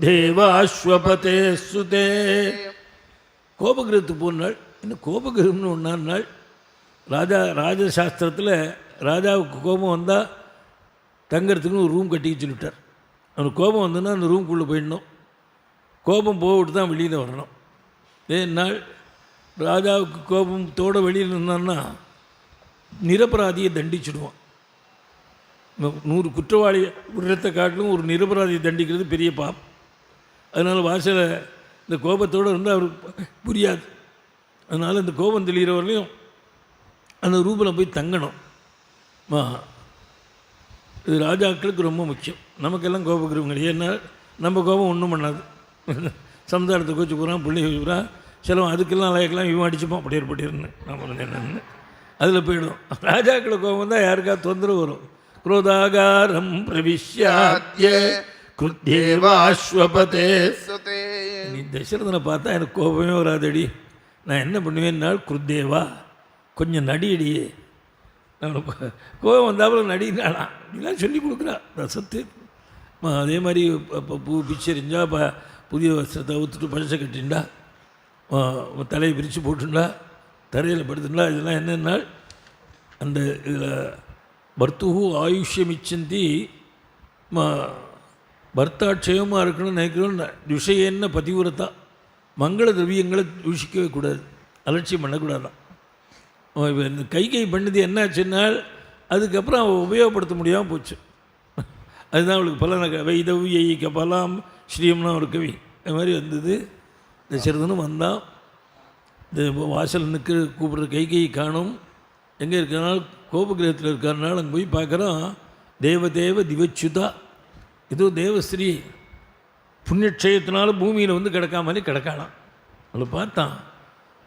क्रुद्धेवाश्वपते सुते. கோபகிரகத்துக்கு போனாள். இன்னும் கோபகிரகம்னு ஒன்றாள். ராஜசாஸ்திரத்தில் ராஜாவுக்கு கோபம் வந்தால் தங்கிறதுக்குன்னு ஒரு ரூம் கட்டிக்க சொல்லிவிட்டார். அவனுக்கு கோபம் வந்ததுன்னா அந்த ரூம்குள்ளே போயிடணும். கோபம் போவிட்டு தான் வெளியில் வரணும். நாள் ராஜாவுக்கு கோபத்தோடு வெளியில் இருந்தான்னா நிரபராதியை தண்டிச்சுடுவான். 100 குற்றவாளி விடுறத்தை காட்டிலும் ஒரு நிரபராதியை தண்டிக்கிறது பெரிய பாவம். அதனால் வாசலை இந்த கோபத்தோடு இருந்தால் அவருக்கு புரியாது. அதனால் இந்த கோபம் தெளிகிற வரலையும் அந்த ரூபில் போய் தங்கணும். இது ராஜாக்களுக்கு ரொம்ப முக்கியம். நமக்கெல்லாம் கோபக்கிறவங்க கிடையாது. ஏன்னா நம்ம கோபம் ஒன்றும் பண்ணாது. சம்சாரத்தை கோச்சு போகிறான், பிள்ளை வச்சு போகிறான், சிலவன் அதுக்கெல்லாம் லைக்கெல்லாம் இவன் அடிச்சுப்போம் படியிருன்னு நம்ம என்னென்னு அதில் போயிடும். ராஜாக்களை கோபம் தான் யாருக்காவது தொந்தரவு வரும். குரோதாகாரம் பிரவிஷ்யாத்ய க்ருத்தேவாஸ்வபதே சுதே. நீ தசரதனை பார்த்தா எனக்கு கோபமே வராதடி. நான் என்ன பண்ணுவேன்னாள், குருத்தேவா கொஞ்சம் நடியடியே. நான் கோபம் வந்தாப்புல நடினானா இப்படிலாம் சொல்லி கொடுக்குறா ரசத்து. அதே மாதிரி பூ பிச்சரிஞ்சா புதிய வஸ்திரத்தை ஊற்றுட்டு பழசை கட்டிண்டா, தலையை பிரித்து போட்டுண்டா, தரையில் படுத்துண்டா. இதெல்லாம் என்னென்னால் அந்த இதில் பர்த்துஹு ஆயுஷ்யமிச்சந்தி பர்த்தா க்ஷேமமாக இருக்கணும்னு நினைக்கணும்னு விஷயன்னு பதிவுரத்தா. மங்கள திரவியங்களை தூஷிக்கவே கூடாது, அலட்சியம் பண்ணக்கூடாதான். இந்த கை பண்ணது என்னாச்சுன்னால் அதுக்கப்புறம் அவள் உபயோகப்படுத்த முடியாமல் போச்சு. அதுதான் அவளுக்கு பல வைதவியை கபலாம் ஸ்ரீயம்னா ஒரு கவி அது மாதிரி வந்தது. தசரதனும் வந்தான். இந்த வாசல் கூப்பிட்ற கை காணும். எங்கே இருக்கிறனால கோபகிரகத்தில் இருக்கிறனால அங்கே போய் பார்க்குறான். தேவதேவ திவச்சுதா, ஏதோ தேவஸ்ரீ புண்ணியக்ஷயத்தினால பூமியில் வந்து கிடக்காமலே கிடக்காளாம். அவளை பார்த்தான்,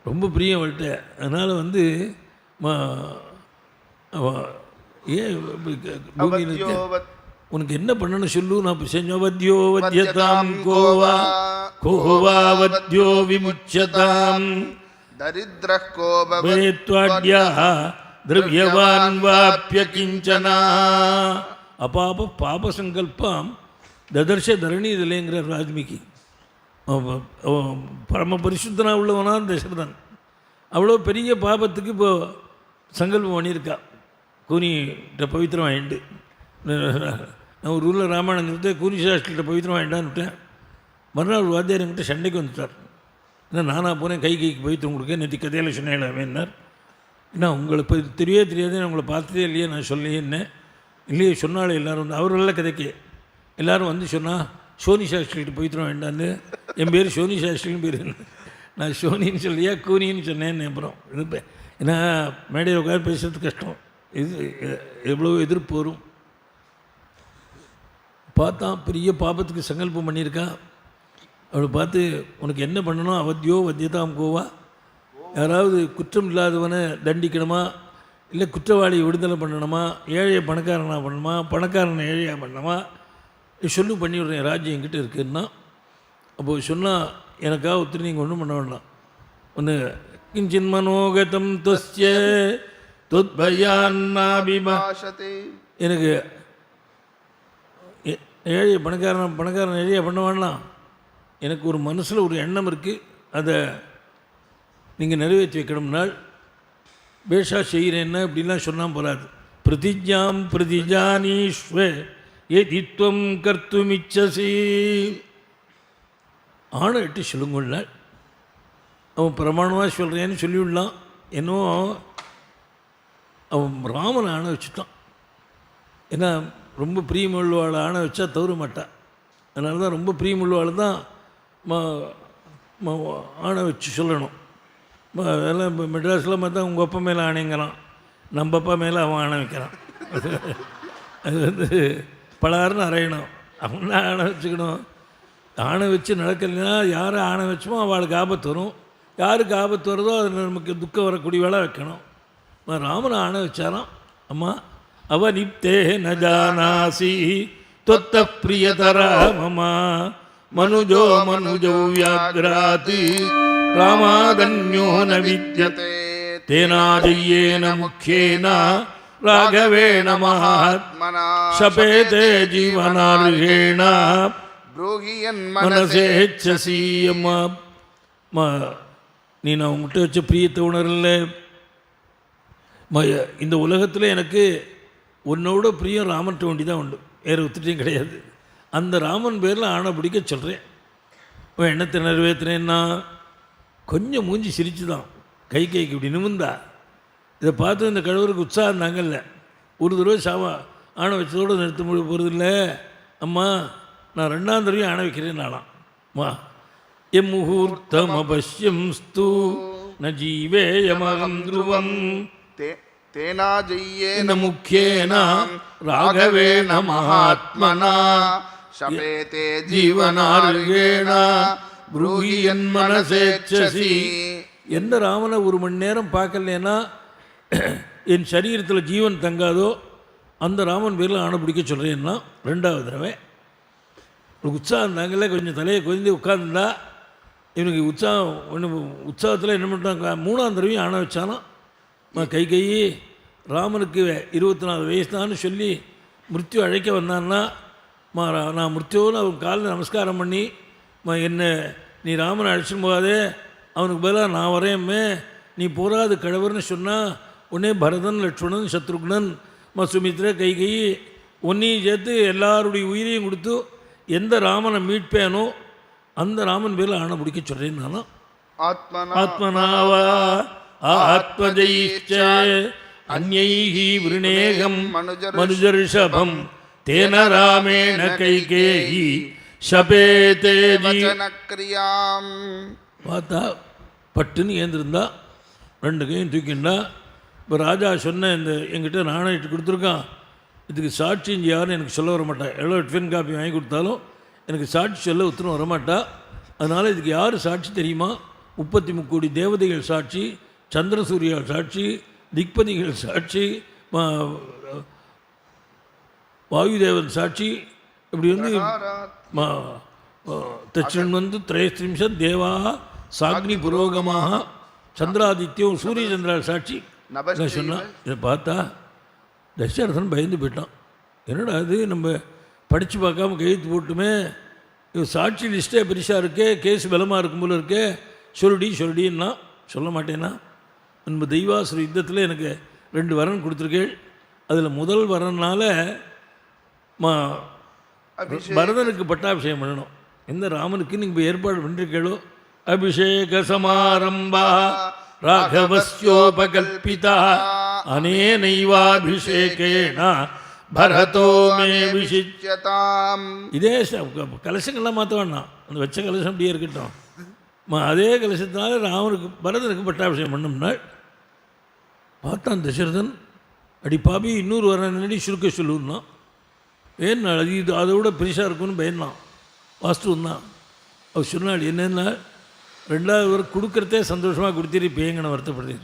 ரொம்ப பிரியம் அவள்கிட்ட. அதனால் வந்து ஏன் பூமியில் உனக்கு என்ன பண்ணணும் சொல்லு, நான் இப்போ செஞ்சோம். வத்யோ வத்யதாம் கோவா கோவா வத்யோ விமுச்சதாம் தரித்ரஹ் கோபவேத்வாட்யா திரவ்யவான் வாப்ய கிஞ்சனா. அப்பாப பாப சங்கல்பம் ததர்ஷ தரணி இதில்லைங்கிற ராஜ்மிக்கு. பரம பரிசுத்தனாக உள்ளவனான் தசரதன். அவ்வளோ பெரிய பாபத்துக்கு இப்போது சங்கல்பம் பண்ணியிருக்கா. கூனிகிட்ட பவித்திரம் வாங்கிட்டு நான் ஒரு ஊரில் ராமாயணங்கிறத கூனி சாஸ்திரிகிட்ட பவித்திரம் வாங்கிட்டான்னு விட்டேன். மறுநாள் ஒரு வாத்தியார் என்கிட்ட சண்டைக்கு வந்துட்டார். ஏன்னா நானாக போனேன் கைக்கு பவித்திரம் கொடுக்க. நேற்று கதையில் சொன்னேன். ஏன்னா உங்களை இப்போ தெரியவே தெரியாது, நான் உங்களை பார்த்ததே இல்லையே, நான் சொல்லியேன்னே. இல்லையே சொன்னாலே எல்லோரும் வந்து அவர் நல்ல கதைக்கு எல்லோரும் வந்து சொன்னால் சோனி சாஸ்திரிகிட்ட பவித்திரம் வேண்டான்னு. என் பேர் சோனி சாஸ்திரின்னு பேர். நான் சோனின்னு சொல்லியா கூனின்னு சொன்னேன்னு. அப்புறம் இது ஏன்னா மேடையில் உட்காந்து பேசுறது கஷ்டம். இது எவ்வளோ எதிர்ப்பு வரும். பார்த்தா பெரிய பாபத்துக்கு சங்கல்பம் பண்ணியிருக்கா. அவளை பார்த்து உனக்கு என்ன பண்ணணும், அவத்தியோ வத்தியதாம் கோவா, யாராவது குற்றம் இல்லாதவனை தண்டிக்கணுமா, இல்லை குற்றவாளியை விடுதலை பண்ணணுமா, ஏழையை பணக்காரனாக பண்ணணுமா, பணக்காரனை ஏழையாக பண்ணணுமா, சொல்லு பண்ணி விட்றேன், ராஜ்யம் என்கிட்ட இருக்குன்னா. அப்போது சொன்னால் எனக்காக ஒருத்தர் நீங்கள் ஒன்றும் பண்ண வேண்டாம். ஒன்று கிஞ்சின் மனோகதம் தொஸ்ய தொத்பயான்னாபிபாஷதே. எனக்கு ஏழையை பணக்காரன் ஏழையாக பண்ண வேண்டாம். எனக்கு ஒரு மனசில் ஒரு எண்ணம் இருக்குது, அதை நீங்கள் நிறைவேற்றி வைக்கணும்னால் பேஷா செய்கிறேன்னா இப்படிலாம் சொன்னால் போகாது. பிரதிஜாம் பிரதிஜானீஸ்வ ஏதித்வம் கர்த்துமிச்சசி. ஆணை எட்டு சொல்லுங்கள்னால் அவன் பிரமாணமாக சொல்கிறேன்னு சொல்லிவிடலாம். என்னவோ அவன் ராமனை ஆணை வச்சுட்டான். ஏன்னா ரொம்ப பிரியமுள்ளவாளை ஆணை வச்சா தவற மாட்டான். அதனால தான் ரொம்ப பிரியமுள்ளவாள் தான் ஆணை வச்சு சொல்லணும். அதெல்லாம் இப்போ மெட்ராஸில் பார்த்தா உங்கள் அப்பா மேலே ஆணைங்கிறான், நம்ம அப்பா மேலே அவன் ஆணை வைக்கிறான். அது வந்து பலாருன்னு அரையணும். அவனா ஆணை வச்சுக்கணும். ஆணை வச்சு நடக்கலைன்னா யாரை ஆணை வச்சோமோ அவளுக்கு ஆபத்து வரும். யாருக்கு ஆபத்து வருதோ அதில் நமக்கு துக்கம் வரக்கூடிய வேலை வைக்கணும். ராமனை ஆணை வச்சாராம். அம்மா அவ நிப்தே நஜானாசி தொத்த பிரியதரா மமா மனுஜோ மனுஜோ வியாக்ராதி ராமாதன்யோ ந வித்யதே தேனாஜய்யேன முக்கியேன ராகவேண மகாத்மனா சபேதே ஜீவனார்ஹேண ப்ரூஹியன் மனசேச்சசி. அம்மா நீ நான் உங்கள்கிட்ட வச்ச பிரியத்தை உணரல. இந்த உலகத்தில் எனக்கு உன்னோட பிரியம் ராமன்ட்ட வேண்டி தான் உண்டு, வேறு ஒத்துட்டையும் கிடையாது. அந்த ராமன் பேரில் ஆணை பிடிக்க சொல்கிறேன். எண்ணத்தை நிறைவேற்றினேன்னா கொஞ்சம் மூஞ்சி சிரிச்சு தான் கைக்கு இப்படி நிமிந்தா. இதை பார்த்து இந்த கழுவருக்கு உற்சாகம் தாங்கல்ல. ஒரு தடவை ஆணை வச்சதோடு நிறுத்த முடிய போகிறதில்ல. அம்மா நான் 2ஆம் தடவையும் ஆணை வைக்கிறேன் நாளாம். அம்மா எம் முகூர்த்தம் அபஷ்யம் ஸ்து ந ஜீவேயமகம் த்ருவம் தேனா ஜெய்யேன முக்கியேன ராகவேன மகாத்மனா ஷபேதே ஜீவனார்கேண ப்ரூஹியன் மனசேச்சசி. எந்த ராமனை ஒரு மணி நேரம் பார்க்கலன்னா என் சரீரத்தில் ஜீவன் தங்காதோ அந்த ராமன் பேரில் ஆணை பிடிக்க சொல்கிறேன்னா 2ஆவது தடவை. உற்சாகம் தாங்கல, கொஞ்சம் தலையை கொஞ்சம் உட்காந்துருந்தா இவனுக்கு உற்சாகத்தில் என்ன பண்ணுறாங்க, 3ஆம் தடவையும் ஆணை வச்சானா. கை ராமனுக்கு 24 வயசு தான் சொல்லி மிருத்யு அழைக்க வந்தான்னா நான் மிருத்யோன்னு அவன் காலில் நமஸ்காரம் பண்ணி என்ன நீ ராமனை அழைச்சின்னு போகாதே, அவனுக்கு பதிலாக நான் வரேன்மே, நீ போகாது கழவர்னு சொன்னால் உடனே பரதன் லட்சுமணன் சத்ருக்னன் சுமித்ரா கை ஒன்றையும் சேர்த்து எல்லாருடைய உயிரையும் கொடுத்து எந்த ராமனை மீட்பேனோ அந்த ராமன் பேரில் ஆணை பிடிக்க சொல்கிறேன். நானும் ஆத்மனாவா ஆத்மஜைச்ச அன்யைஹி விருணேகம் மனுஜர்ஷபம் தேன ராமேன கைகேயி ஷபேதே வசனக்ரியாம். பார்த்தா பட்டுன்னு ஏந்திருந்தா 2 கையும் தூக்கிண்டா. இப்போ ராஜா சொன்ன இந்த என்கிட்ட நாணயம் இட்டு கொடுத்துருக்கான், இதுக்கு சாட்சி இங்கே யாரும் எனக்கு சொல்ல வரமாட்டேன். எவ்வளோ டிஃபன் காப்பி வாங்கி கொடுத்தாலும் எனக்கு சாட்சி சொல்ல உத்தரவு வரமாட்டா. அதனால் இதுக்கு யார் சாட்சி தெரியுமா? 33 கோடி தேவதைகள் சாட்சி, சந்திர சூரியால் சாட்சி, திக்பதிகள் சாட்சி, வாயுதேவன் சாட்சி. இப்படி தட்சிணன் திரைஸ்திரிம்சத் தேவா சாக்னி புரோகமாக சந்திராதித்யம் சூரிய சந்திரா சாட்சி சொன்னான். இதை பார்த்தா தசரதன் பயந்து போயிட்டான். என்னடா அது நம்ம படித்து பார்க்காம கையெழுத்து போட்டுமே, சாட்சி லிஸ்ட்டே பெருசாக இருக்கே, கேஸ் பலமாக இருக்கும் போல இருக்கே, சொல்லிடின்னா சொல்ல மாட்டேன்னா. நம்ம தெய்வாசுர யுத்தத்தில் எனக்கு 2 வரன் கொடுத்துருக்கேள். அதில் முதல் வரனால பரதனுக்கு பட்டாபிஷேகம் பண்ணணும். எந்த ராமனுக்கு நீங்கள் ஏற்பாடு பண்ணிருக்கேளோ அபிஷேக சமாரம்பா ராகவஸ்யோபகல்பிதா அனேனைவாபிஷேகேன பரதோ மே விசிச்யதாம். இதே கலசங்கள்லாம் மாற்ற வேண்டாம், அந்த வச்ச கலசம் அப்படியே இருக்கட்டும். அதே கலசத்தினால ராமனுக்கு பரதனுக்கு பட்டாபிஷேகம் பண்ணோம்னா பார்த்தான் தசரதன். அடி பாபி இன்னொரு வர நடி சுருக்க சொல்லுன்னா ஏன்னா அது இது அதை விட பெருசாக இருக்குன்னு பயந்தான். வாஸ்துவம் தான் அவர் சொன்னாள். என்னென்னா 2ஆவது வரை கொடுக்குறதே சந்தோஷமாக கொடுத்துரு, இப்போ எங்கன வருத்தப்படுது.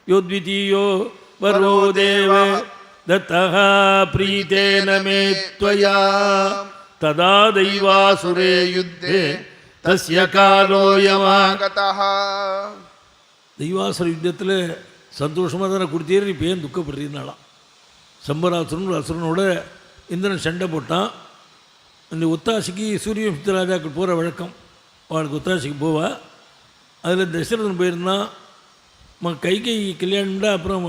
யோத்விதீயோ வரோ தேவ தத்தஹா பிரீதேன மே த்வயா ததா தெய்வாசுரே யுத்தே தஸ்ய காலோயமாகதஹ. தெய்வாசுர யுத்தத்தில் சந்தோஷமாக தானே கொடுத்தீர், இப்போ ஏன் துக்கப்படுறீங்கனாலாம். சம்பராசுரன் அசுரனோட இந்திரன் சண்டை போட்டான். இந்த ஒத்தாசிக்கு சூரிய ராஜாக்கள் போகிற வழக்கம், அவளுக்கு ஒத்தாசிக்கு போவா. அதில் தசரதன் போயிருந்தான். கைகை கல்யாணம்டா. அப்புறம்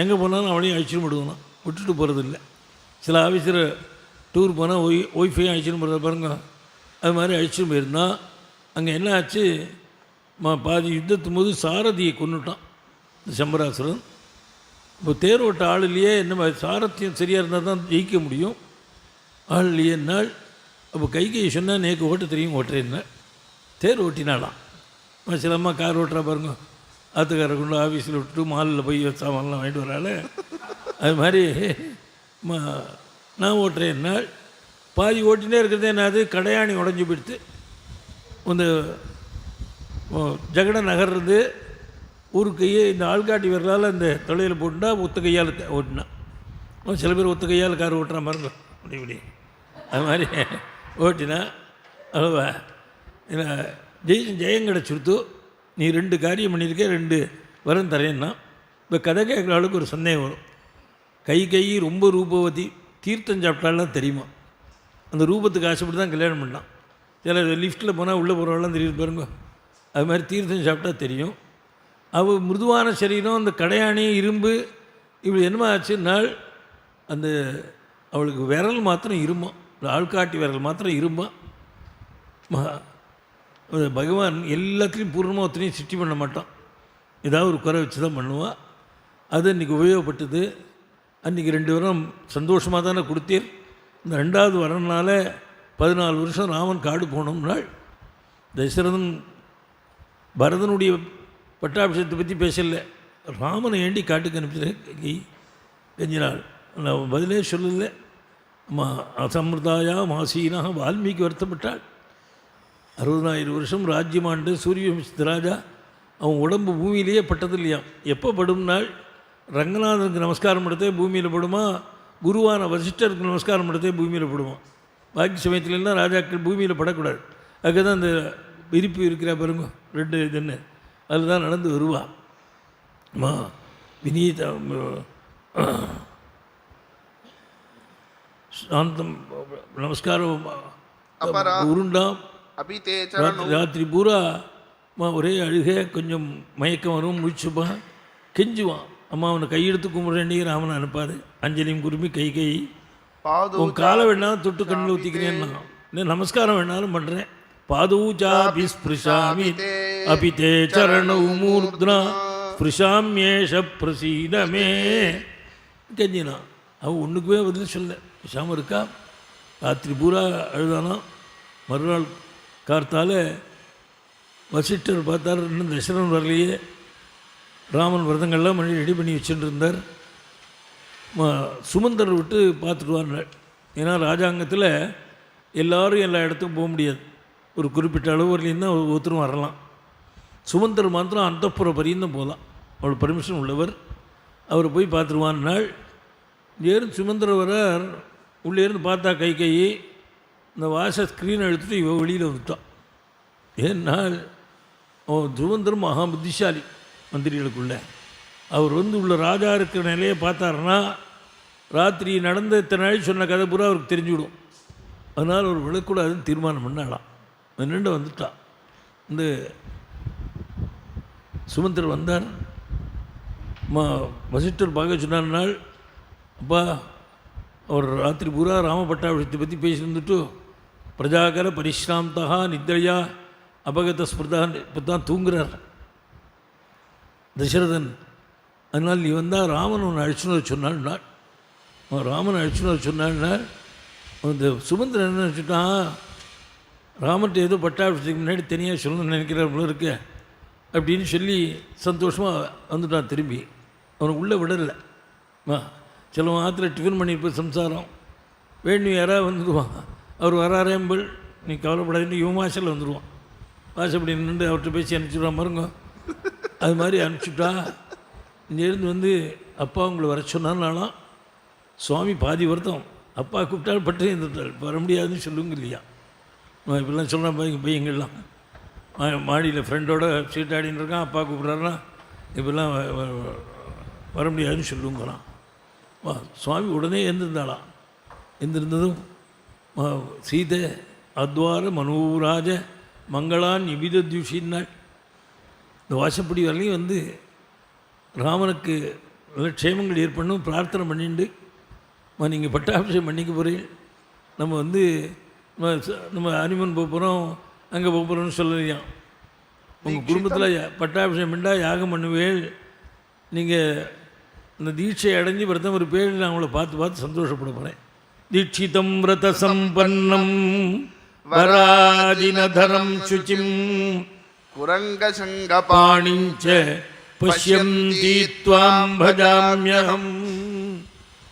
எங்கே போனாலும் அவளையும் அழிச்சிட்டு விடுவான், விட்டுட்டு போகிறதில்ல. சில ஆஃபீஸர் டூர் போனால் ஒய்ஃபையும் அழிச்சிட்டு போகிறத பாருங்க, அது மாதிரி அழிச்சிட்டு போயிருந்தான். அங்கே என்ன ஆச்சு, பாதி யுத்தத்தும் போது சாரதியை கொண்டுட்டான் இந்த சம்பராசுரன். இப்போ தேர் ஓட்ட ஆள் இல்லையே, என்ன சாரத்தியம் சரியாக இருந்தால் தான் ஜெயிக்க முடியும். ஆள் இல்லையே நாள். அப்போ கைகையை சொன்னால் நேக்கு ஓட்ட தெரியும், ஓட்டுறேன்னா தேர் ஓட்டினாலாம். சில அம்மா கார் ஓட்டுறா பாருங்க, ஆற்றுக்கார கொண்டு ஆஃபீஸில் விட்டுட்டு மாலில் போய் சாமான்லாம் வாங்கிட்டு வராள். அது மாதிரி நான் ஓட்டுறேன்னா பாதி ஓட்டினே இருக்கிறது என்னது, கடையாணி உடஞ்சி போயிடுத்து. இந்த ஜகட நகர்றது ஒரு கையை இந்த ஆள்காட்டி வரலால் இந்த தொலையில் போட்டுனா ஒத்த கையால் ஓட்டினான். சில பேர் ஒத்த கையால் கார் ஓட்டுறான் பாருங்க, இப்படி அது மாதிரி ஓட்டினா அவ்வளோவா. ஏன்னா ஜெயம் கிடச்சிருத்து, நீ 2 காரியம் பண்ணியிருக்கே, 2 வரம் தரேன்னா. இப்போ கதை கேட்குற ஆளுக்கு ஒரு சந்தேகம் வரும். கை ரொம்ப ரூபவதி, தீர்த்தம் சாப்பிட்டாலாம் தெரியுமா? அந்த ரூபத்துக்கு ஆசைப்பட்டு தான் கல்யாணம் பண்ணான். சில லிஃப்ட்டில் போனால் உள்ளே போகிறவெல்லாம் தெரியுது பாருங்க, அது மாதிரி தீர்த்தம் சாப்பிட்டா தெரியும். அவள் மிருதுவான சரீரம், அந்த கடையாணி இரும்பு, இப்படி என்னமா ஆச்சுன்னால் அந்த அவளுக்கு விரல் மாத்திரம் இருமா, ஆள்காட்டி விரல் மாத்திரம் இருமா. பகவான் எல்லாத்துலேயும் பூர்ணமாக ஒத்தனையும் சிட்டி பண்ண மாட்டான், ஏதாவது ஒரு குறை வச்சு தான் பண்ணுவான். அது இன்றைக்கி உபயோகப்பட்டது. அன்றைக்கி 2 வரம் சந்தோஷமாக தானே கொடுத்தீர். இந்த 2வது வரனால 14 வருஷம் ராமன் காடு போனோம்னாள். தசரதன் பரதனுடைய பட்டாபிஷேகத்தை பற்றி பேசலை, ராமனை ஏண்டி காட்டுக்கு அனுப்பிச்சிட்டேன் கெஞ்சினாள். நான் பதிலே சொல்லலை. அசமிருதாயா மாசீனா வால்மீகி வருத்தப்பட்டாள். 60,000 வருஷம் ராஜ்யமாண்டு சூரிய வம்சத்து ராஜா, அவன் உடம்பு பூமியிலேயே பட்டது இல்லையாம். எப்போ படும்னாள், ரங்கநாதனுக்கு நமஸ்காரம் படுத்தே பூமியில் படுமா, குருவான வசிஷ்டருக்கு நமஸ்காரம் படுத்தே பூமியில் படுவான். பாக்கி சமயத்துலலாம் ராஜாக்கள் பூமியில் படக்கூடாது. அதுக்கு தான் அந்த விரிப்பு இருக்கிற பாருங்க 2 இதுன்னு, அதில் தான் நடந்து வருவான். வினீத சாந்தம் நமஸ்காரம் உருண்டாம். ராத்திரி பூரா ஒரே அழுக, கொஞ்சம் மயக்கம் வரும், முழிச்சுப்பான், கெஞ்சுவான். அம்மா அவனை கையெடுத்து கும்பிட்றேன்டி, ராமனை அனுப்பாது. அஞ்சலியும் குருமி கை உன் காலை வேணாலும் தொட்டு கண்ணில் ஊற்றிக்கிறேன்னா, நமஸ்காரம் வேணாலும் பண்ணுறேன். பாதூச்சாபி ஸ்பிருஷாமி அபிதே சரணௌ மூர்த்னா ஸ்பிருஷாமியேஷ பிரசீதமே கெஞ்சினா. அவன் ஒன்றுக்குமே பதில் சொல்ல, பேசாமல் இருக்கா. ராத்திரி பூரா அழுதானா. மறுநாள் கார்த்தால வசிஷ்டர் பார்த்தார், இன்னும் தசரன் வரலையே. ராமன் விரதங்கள்லாம் பண்ணி ரெடி பண்ணி வச்சுட்டு இருந்தார். சுமந்தர் விட்டு பார்த்துட்டு வாங்க. ஏன்னா ராஜாங்கத்தில் எல்லோரும் எல்லா இடத்துக்கும் போக முடியாது, ஒரு குறிப்பிட்ட அளவு வரலையும் தான் ஒருத்தரும் வரலாம். சுமந்தர் மாத்திரம் அந்தப்புற பரியந்தம் போகலாம், அவள் பர்மிஷன் உள்ளவர். அவரை போய் பார்த்துருவான்னாள். இங்கேருந்து சுமந்தர் வரார். உள்ளேருந்து பார்த்தா கை இந்த வாச ஸ்க்ரீனை எடுத்துகிட்டு இவ வெளியில் வந்துட்டான். ஏன்னால் அவன் சுமந்தர் மகா புத்திசாலி மந்திரிகளுக்குள்ள. அவர் உள்ள ராஜா இருக்கிற நிலையை பார்த்தாருன்னா ராத்திரி நடந்த இத்தனை நாள் சொன்ன கதை பூரா அவருக்கு தெரிஞ்சுவிடும். அதனால் அவர் விழக்கூடாதுன்னு தீர்மானம் பண்ணாலாம். நின்று வந்துட்டான். இந்த சுமந்தர் வந்தார். வசிஷ்டர் பார்க்க சொன்னார். அப்பா, அவர் ராத்திரி பூரா ராம பட்டாபிஷத்தை பற்றி பேசியிருந்துட்டு பிரஜாகர பரிஷ்ராந்தா நித்ரையா அபகத ஸ்மிருதா இப்போ தான் தூங்குறார் தசரதன். அதனால் நீ வந்தால் ராமன் உன்னை அழிச்சுன்னு சொன்னான்னா, ராமன் அழிச்சுன்னு சொன்னான்னா, அந்த சுமந்திரன் என்ன நினச்சிட்டான், ராமன்ட்டு ஏதோ பட்டாபிஷத்துக்கு முன்னாடி தனியாக சொல்லணும்னு நினைக்கிறார் இருக்க அப்படின்னு சொல்லி சந்தோஷமாக வந்துட்டான். திரும்பி அவனுக்கு உள்ளே விடலை. சில மாத்திர டிஃபன் பண்ணியிருப்ப சம்சாரம் வேணும், யாராவது வந்துடுவான். அவர் வராரேம்பல், நீ கவலைப்படாதுன்னு இவன் வாசலில் வந்துடுவான். வாசப்படி நின்று அவர்கிட்ட பேசி அனுப்பிச்சுடுவான் பாருங்க. அது மாதிரி அனுப்பிச்சுட்டா. இங்கேருந்து வந்து அப்பா உங்களை வர சொன்னாலும் சுவாமி பாதி வருத்தம். அப்பா கூப்பிட்டாலும் பட்டு இருந்துட்டாள், வர முடியாதுன்னு சொல்லுங்க இல்லையா. இப்படிலாம் சொல்கிறான் பையங்கள்லாம். மாடியில் ஃப்ரெண்டோட சீட்டாடின்னு இருக்கான், அப்பா கூப்பிட்றாருன்னா இப்படிலாம் வர முடியாதுன்னு சொல்லுங்கிறான். சுவாமி உடனே எழுந்திருந்தாளாம். எழுந்திருந்ததும் சீதை அத்வார மனோராஜ மங்களான் நிபித தியூஷின்னாள். இந்த வாசப்படி வரலையும் வந்து ராமனுக்கு நல்ல க்ஷேமங்கள் ஏற்படணும் பிரார்த்தனை பண்ணிட்டு, நீங்கள் பட்டாபிஷேகம் பண்ணிக்க போகிறீங்க, நம்ம வந்து நம்ம அனிமன் போக போகிறோம், அங்கே போக போகிறோம்னு சொல்லலையாம். உங்கள் குடும்பத்தில் பட்டாபிஷேகம் பண்ணால் யாகம் பண்ணுவேள், நீங்கள் இந்த தீட்சை அடைஞ்சு பிரதமர் பேர் நான் அவங்கள பார்த்து சந்தோஷப்பட போகிறேன். தீட்சிதம் விரத சம்பன்னம் வராஜினதரம் சுச்சிம் குரங்கசங்கபாணிஞ்ச பஷ்யந்தி த்வாம் பஜாம்யஹம்.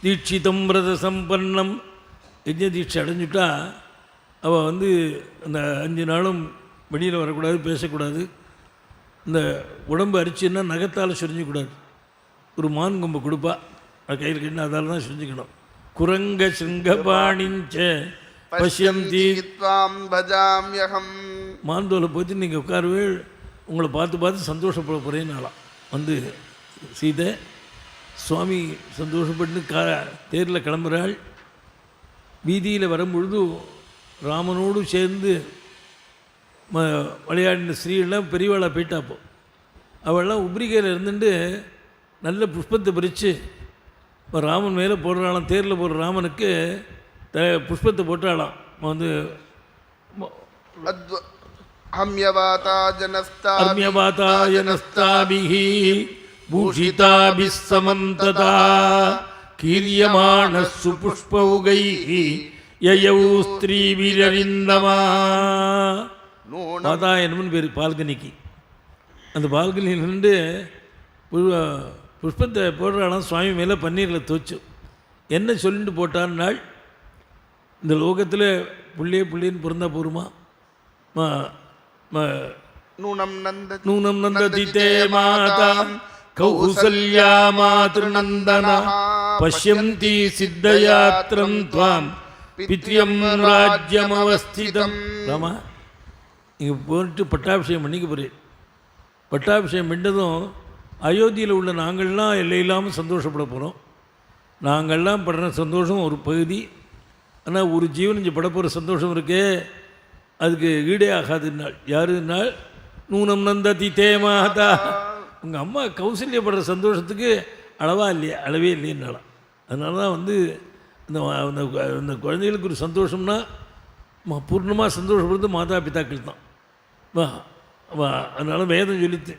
தீட்சிதம் விரத சம்பன்னம், யஜ்ஞ தீட்சை அடைஞ்சிட்டா அவள் வந்து அந்த 5 நாளும் வெளியில் வரக்கூடாது, பேசக்கூடாது. இந்த உடம்பு அரிச்சுன்னா நகத்தால் சுரிஞ்சிக்கூடாது. ஒரு மான் கொம்பு கொடுப்பா, அது கையில் கட்டினா அதால் தான் செஞ்சுக்கணும். குரங்க சிங்கபாணிஞ்ச பஷ்யந்தி த்வாம் பஜாம்யஹம். மாந்தோலை போச்சு நீங்கள் உட்காருவே, உங்களை பார்த்து சந்தோஷப்பட போகிறேன்னாலாம். வந்து சீதை சுவாமி சந்தோஷப்பட்டு தேரில் கிளம்புறாள். வீதியில் வரும்பொழுது ராமனோடு சேர்ந்து விளையாடின ஸ்ரீயெல்லாம் பெரியவாளாக போயிட்டாப்போ அவள்லாம் உப்ரிகையில் இருந்துட்டு நல்ல புஷ்பத்தை பறித்து இப்போ ராமன் மேலே போடுறாளாம், தேரில் போடுற ராமனுக்கு புஷ்பத்தை போட்டாளாம். வந்து அர்மியவாதாஜனஸ்தாபிஹி பூஷிதாபிஸ் சமந்ததா கீரியமானஸ்ஸு புஷ்பௌகைஹி யயௌ ஸ்திரீவிரரிந்தமா. வாதாயனம்னு பேர் பால்கனிக்கு. அந்த பால்கனியில் நின்று புஷ்பத்தை போடுறாலும் சுவாமி மேலே பன்னீரில் துவச்சு என்ன சொல்லிட்டு போட்டான்னாள், இந்த லோகத்தில் புள்ளின்னு பிறந்தா போருமா? நூனம் நந்ததி தே மாதா கௌசல்யா மாத்ருநந்தனா பஷ்யந்தி சித்தயாத்ரம் துவாம் பித்ரியம் ராஜ்யம் அவஸ்திதம். ராமா, இங்கே போட்டு பட்டாபிஷேகம் பண்ணிக்க போகிறேன். பட்டாபிஷேகம் பண்ணதும் அயோத்தியில் உள்ள நாங்கள்லாம் எல்லையில்லாமல் சந்தோஷப்பட போகிறோம். நாங்கள்லாம் படுற சந்தோஷம் ஒரு பகுதி. ஆனால் ஒரு ஜீவன் இங்கே பட போகிற சந்தோஷம் இருக்கே, அதுக்கு ஈடே ஆகாதுன்னாள். யாருன்னாள்? நூனம் நந்ததி தே மாதா. உங்கள் அம்மா கௌசல்யப்படுற சந்தோஷத்துக்கு அளவே இல்லைன்னாலாம். அதனால தான் வந்து அந்த குழந்தைகளுக்கு ஒரு சந்தோஷம்னா பூர்ணமாக சந்தோஷப்படுறது மாதா பிதாக்கள் தான். அதனால் வேதம் சொல்லித்து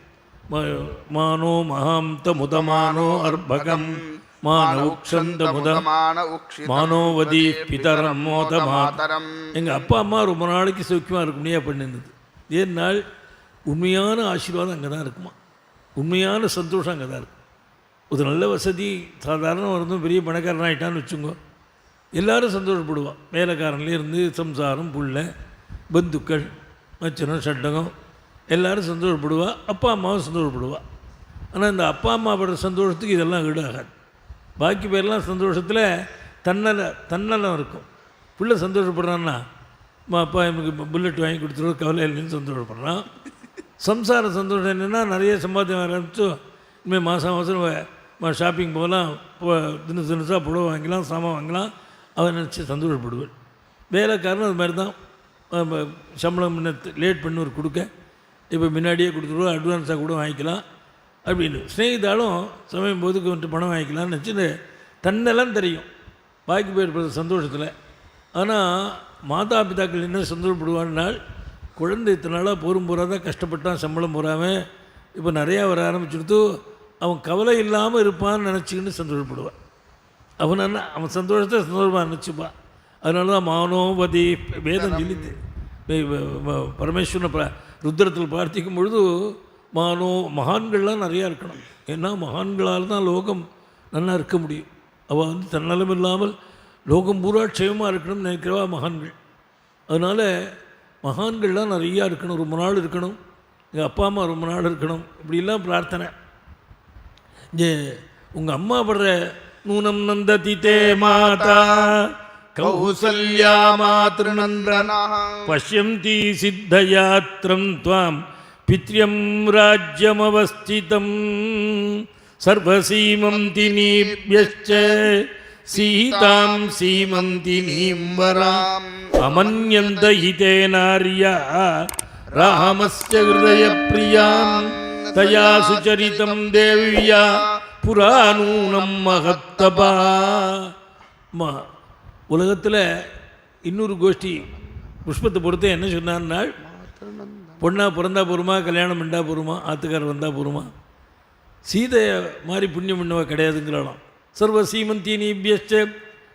மானோ மகாந்த முதமானோ அர்பகம் மானௌக்ஷந்த மானோவதி பிதரம் மோத மாதரம். எங்கள் அப்பா அம்மா ரொம்ப நாளைக்கு சௌக்கியமாக இருக்க முடியாது பண்ணிருந்தது. ஏன்னால் உண்மையான ஆசீர்வாதம் அங்கே தான் இருக்குமா, உண்மையான சந்தோஷம் அங்கே தான் இருக்கும். ஒரு நல்ல வசதி சாதாரண இருந்தும் பெரிய பணக்காரன் ஆகிட்டான்னு வச்சுக்கோ, எல்லோரும் சந்தோஷப்படுவான். வேலைக்காரன்லேருந்து சம்சாரம், புள்ள, பந்துக்கள், மச்சனம், சட்டகம் எல்லோரும் சந்தோஷப்படுவா. அப்பா அம்மாவும் சந்தோஷப்படுவா. ஆனால் இந்த அப்பா அம்மா படுற சந்தோஷத்துக்கு இதெல்லாம் ஈடாகாது. பாக்கி பேர்லாம் சந்தோஷத்தில் தன்னலம் இருக்கும். பிள்ளை சந்தோஷப்படுறான்னா அப்பா எனக்கு புல்லட் வாங்கி கொடுத்துருவோம் கவலை இல்லைன்னு சந்தோஷப்படுறான். சம்சார சந்தோஷம் என்னென்னா நிறைய சம்பாத்தியம் ஆரம்பிச்சு இனிமேல் மாதம் ஷாப்பிங் போகலாம், தினசாக புடவை வாங்கிக்கலாம், சாமான் வாங்கலாம், அவன் நினச்சி சந்தோஷப்படுவேன். வேலைக்காரனும் அது மாதிரி தான். சம்பளம் முன்ன லேட் பண்ணி ஒரு கொடுக்க இப்போ முன்னாடியே கொடுத்துருவோம், அட்வான்ஸாக கூட வாங்கிக்கலாம் அப்படின்னு. ஸ்நேகிதாலும் சமயம் போது கொஞ்சம் பணம் வாங்கிக்கலாம்னு நினச்சி தன்னெல்லாம் தெரியும் பாக்கி போயிருப்பது சந்தோஷத்தில். ஆனால் மாதா பிதாக்கள் என்ன சந்தோஷப்படுவான்னால், குழந்தை இத்தனை நாளாக போராதான் கஷ்டப்பட்டான், சம்பளம் போகாமல் இப்போ நிறையா வர ஆரம்பிச்சுடுத்து அவன் கவலை இல்லாமல் இருப்பான்னு நினச்சிக்கின்னு சந்தோஷப்படுவான். அவன் சந்தோஷத்தை சந்தோஷமாக நினச்சிப்பான். அதனால தான் மானோவதி வேதம் சொல்லித்து பரமேஸ்வரனை ருத்ரத்தில் பிரார்த்திக்கும் பொழுது மகான்கள்லாம் நிறையா இருக்கணும். ஏன்னா மகான்களால் தான் லோகம் நல்லா இருக்க முடியும். அவள் வந்து தன்னலம் இல்லாமல் லோகம் பூரா க்ஷேமமாக இருக்கணும்னு நினைக்கிறவா மகான்கள். அதனால் மகான்கள்லாம் நிறையா இருக்கணும், ரொம்ப நாள் இருக்கணும், எங்கள் அப்பா அம்மா ரொம்ப நாள் இருக்கணும், இப்படிலாம் பிரார்த்தனை. உங்கள் அம்மா படுற நூனம் நந்ததி தே மாதா கௌசல்யா மாத்ருநந்தனா பஷ்யந்தி சித்தயாத்ரம் துவாம் பித்ரியம் ராஜ்யமவஸ்திதம் சர்வசீமந்தி நீப்யஸ்ச சீதாம் சீமந்தி நீம்பராம் அமன்யந்த ஹிதே நார்யா ராமஸ்ய ஹிருதய பிரியாம் தயா சுச்சரிதம் தேவ்யா புராணூனம் மகத்தபா. உலகத்தில் இன்னொரு கோஷ்டி புஷ்பத்தை பொறுத்த என்ன சொன்னான்னால், பொண்ணா பிறந்தா போருமா, கல்யாணம் பண்ணா போருமா, ஆத்துக்காரர் வந்தால் போருமா, சீதை மாதிரி புண்ணியம் பண்ணவா கிடையாதுங்கிறாளாம். சர்வ சீமந்தினிபியஸ்ச,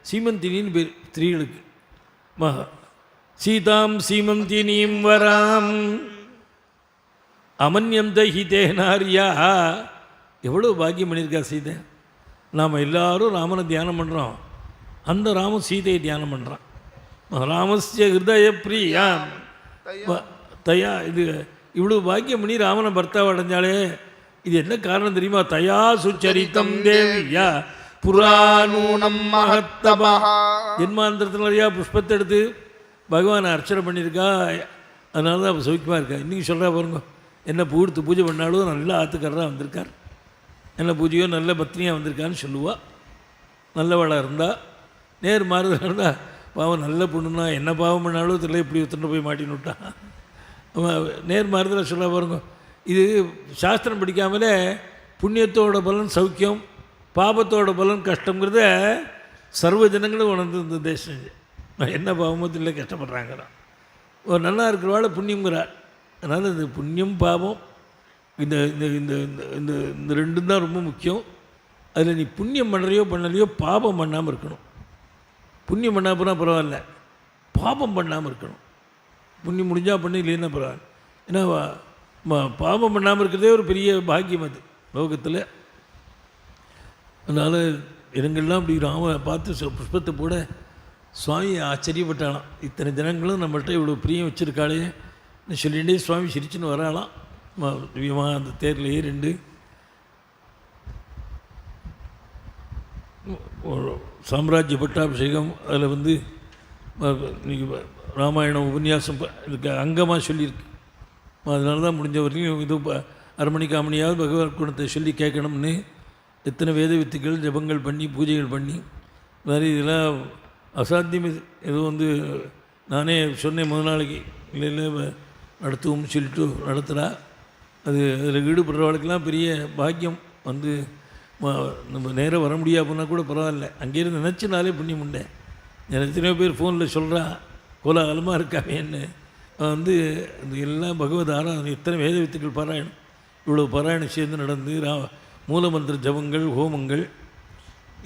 சீமந்தினின்னு பேர் ஸ்திரீகளுக்கு. சீதாம் சீமந்தினீம் வராம் அமன்யந்த ஹிதே நார்யா. எவ்வளோ பாக்கியம் பண்ணியிருக்கா சீதை. நாம் எல்லாரும் ராமனை தியானம் பண்ணுறோம், அந்த ராமன் சீதையை தியானம் பண்ணுறான். ராமஸ்ய ஹிருதய பிரியாம் தயா. இது இவ்வளோ பாக்கியம் பண்ணி ராமனை பர்த்தாவை அடைஞ்சாலே இது என்ன காரணம் தெரியுமா? தயா சுச்சரித்தம் தேவியா புராணூனம் மகத்தபா. ஜென்மாந்திரத்தில் நிறையா புஷ்பத்தை எடுத்து பகவானை அர்ச்சனை பண்ணியிருக்கா. அதனால தான் அவள் சௌக்கியமாக இருக்கா. இன்றைக்கி சொல்கிறா பாருங்க, என்ன பூர்த்து பூஜை பண்ணாலும் நல்ல ஆத்துக்காரராக வந்திருக்கார், நல்ல பூஜையோ நல்ல பத்னியாக வந்திருக்கான்னு சொல்லுவாள். நல்லவளாக இருந்தால். நேர் மாறுதலாக இருந்தால் பாவம் நல்ல பொண்ணுன்னா என்ன பாவம் பண்ணாலும் தெரியல இப்படி ஒருத்தனை போய் மாட்டின்னு விட்டான். அவன் நேர் மாறுதல் சொல்ல பாருங்க. இது சாஸ்திரம் படிக்காமலே புண்ணியத்தோட பலன் சௌக்கியம், பாபத்தோட பலன் கஷ்டங்கிறத சர்வ ஜனங்களும் உணர்ந்து இந்த தேசம் என்ன பாவமோ தெரியல கஷ்டப்படுறாங்கிறான். ஒரு நல்லா இருக்கிறவாள் புண்ணியங்கிறாள். அதனால் இந்த புண்ணியம் பாவம் இந்த இந்த இந்த இந்த இந்த ரெண்டும் தான் ரொம்ப முக்கியம். அதில் நீ புண்ணியம் பண்ணுறையோ பண்ணலையோ பாபம் பண்ணாமல் இருக்கணும். புண்ணியம் பண்ணால் போனால் பரவாயில்ல, பாபம் பண்ணாமல் இருக்கணும். புண்ணியம் முடிஞ்சால் பண்ணி இல்லைன்னா பரவாயில்ல. ஏன்னா பாபம் பண்ணாமல் இருக்கிறதே ஒரு பெரிய பாக்கியம் அது லோகத்தில். அதனால் இடங்கள்லாம் இப்படி ராம பார்த்து புஷ்பத்தை போட சுவாமி ஆச்சரியப்பட்டாலாம். இத்தனை ஜனங்களும் நம்மள்கிட்ட இவ்வளோ பிரியம் வச்சுருக்காளே சொல்லிகிட்டே சுவாமி சிரிச்சுன்னு வராலாம். அந்த தேரில் ஏறிண்டு சாம்ராஜ்ய பட்டாபிஷேகம் அதில் வந்து ராமாயணம் உபன்யாசம் இதுக்கு அங்கமாக சொல்லியிருக்கு. அதனால தான் முடிஞ்ச வரைக்கும் இது அரை காமணியாவது பகவத் குணத்தை சொல்லி கேட்கணும்னு எத்தனை வேத வித்துக்கள் ஜபங்கள் பண்ணி பூஜைகள் பண்ணி வேறு இதெல்லாம் அசாத்தியம். இது வந்து நானே சொன்னேன் முதல் நாளைக்கு இல்லை நடத்துவோம்னு சொல்லிட்டு நடத்துகிறா. அது அதில் ஈடுபடுறவளுக்கெல்லாம் பெரிய பாக்கியம். வந்து நம்ம நேராக வர முடியாது போனால் கூட பரவாயில்ல, அங்கேயிருந்து நினச்சினாலே புண்ணியம் உண்டேன். எத்தனையோ பேர் ஃபோனில் சொல்கிறா கோலாகலமாக இருக்காமேன்னு. வந்து இந்த எல்லாம் பகவத் ஆராதனை எத்தனை வேத வித்துக்கள் பாராயணம் இவ்வளோ பாராயணம் சேர்ந்து நடந்து மூலமந்திர ஜபங்கள் ஹோமங்கள்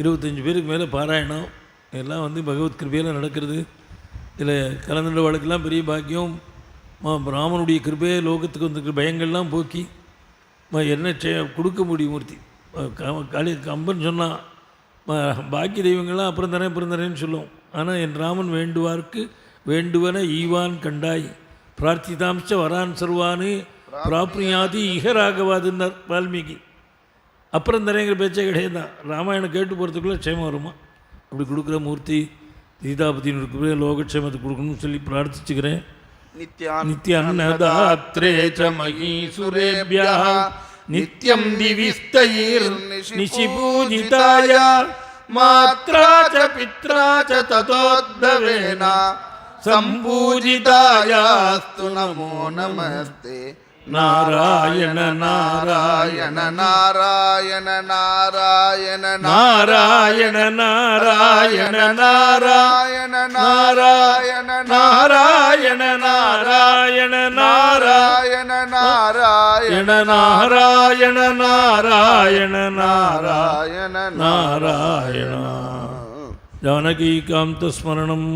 25 பேருக்கு மேலே பாராயணம் எல்லாம் வந்து பகவத் கிருபையில் நடக்கிறது. இதில் கலந்துள்ள வழக்கெல்லாம் பெரிய பாக்கியம். ராமனுடைய கிருபையை லோகத்துக்கு வந்துருக்கிற பயங்கள்லாம் போக்கி என்ன கொடுக்க முடியும் மூர்த்தி. கம்பன் சொன்னான் பாக்கி தெய்வங்கள்லாம் அப்புறம் தரேன்னு சொல்லுவோம். ஆனால் என் ராமன் வேண்டுவார்க்கு வேண்டுவன ஈவான் கண்டாய் பிரார்த்திதாம்ச வரான் சர்வானு பிராப்னியாதி இகராகவாதுன்னார் வால்மீகி. அப்புறம் தரேங்கிற பேச்சே கிடையாது தான். ராமாயணம் கேட்டு போகிறதுக்குள்ளே க்ஷேமம் வருமா. அப்படி கொடுக்குற மூர்த்தி சீதாபதியின் இருக்கிற லோகக்ஷேமத்தை கொடுக்கணும்னு சொல்லி பிரார்த்திச்சுக்கிறேன். நித்யான்னதாத்ரே ச மகீசுரேப்யः நித்யம் திவிஸ்தைர் நிஷிபூஜிதாய மாத்ரா ச பித்ரா ச ததோத்பவேன சம்பூஜிதாயாஸ்து நமோ நமஸ்தே. நாராயண நாராயண நாராயண நாராயண நாராயண நாராயண நாராயண நாராயண நாராயண நாராயண நாராயண நாராயண நாராயண நாராயண நாராயண நாராயண. ஜானகீகாந்த ஸ்மரணம்.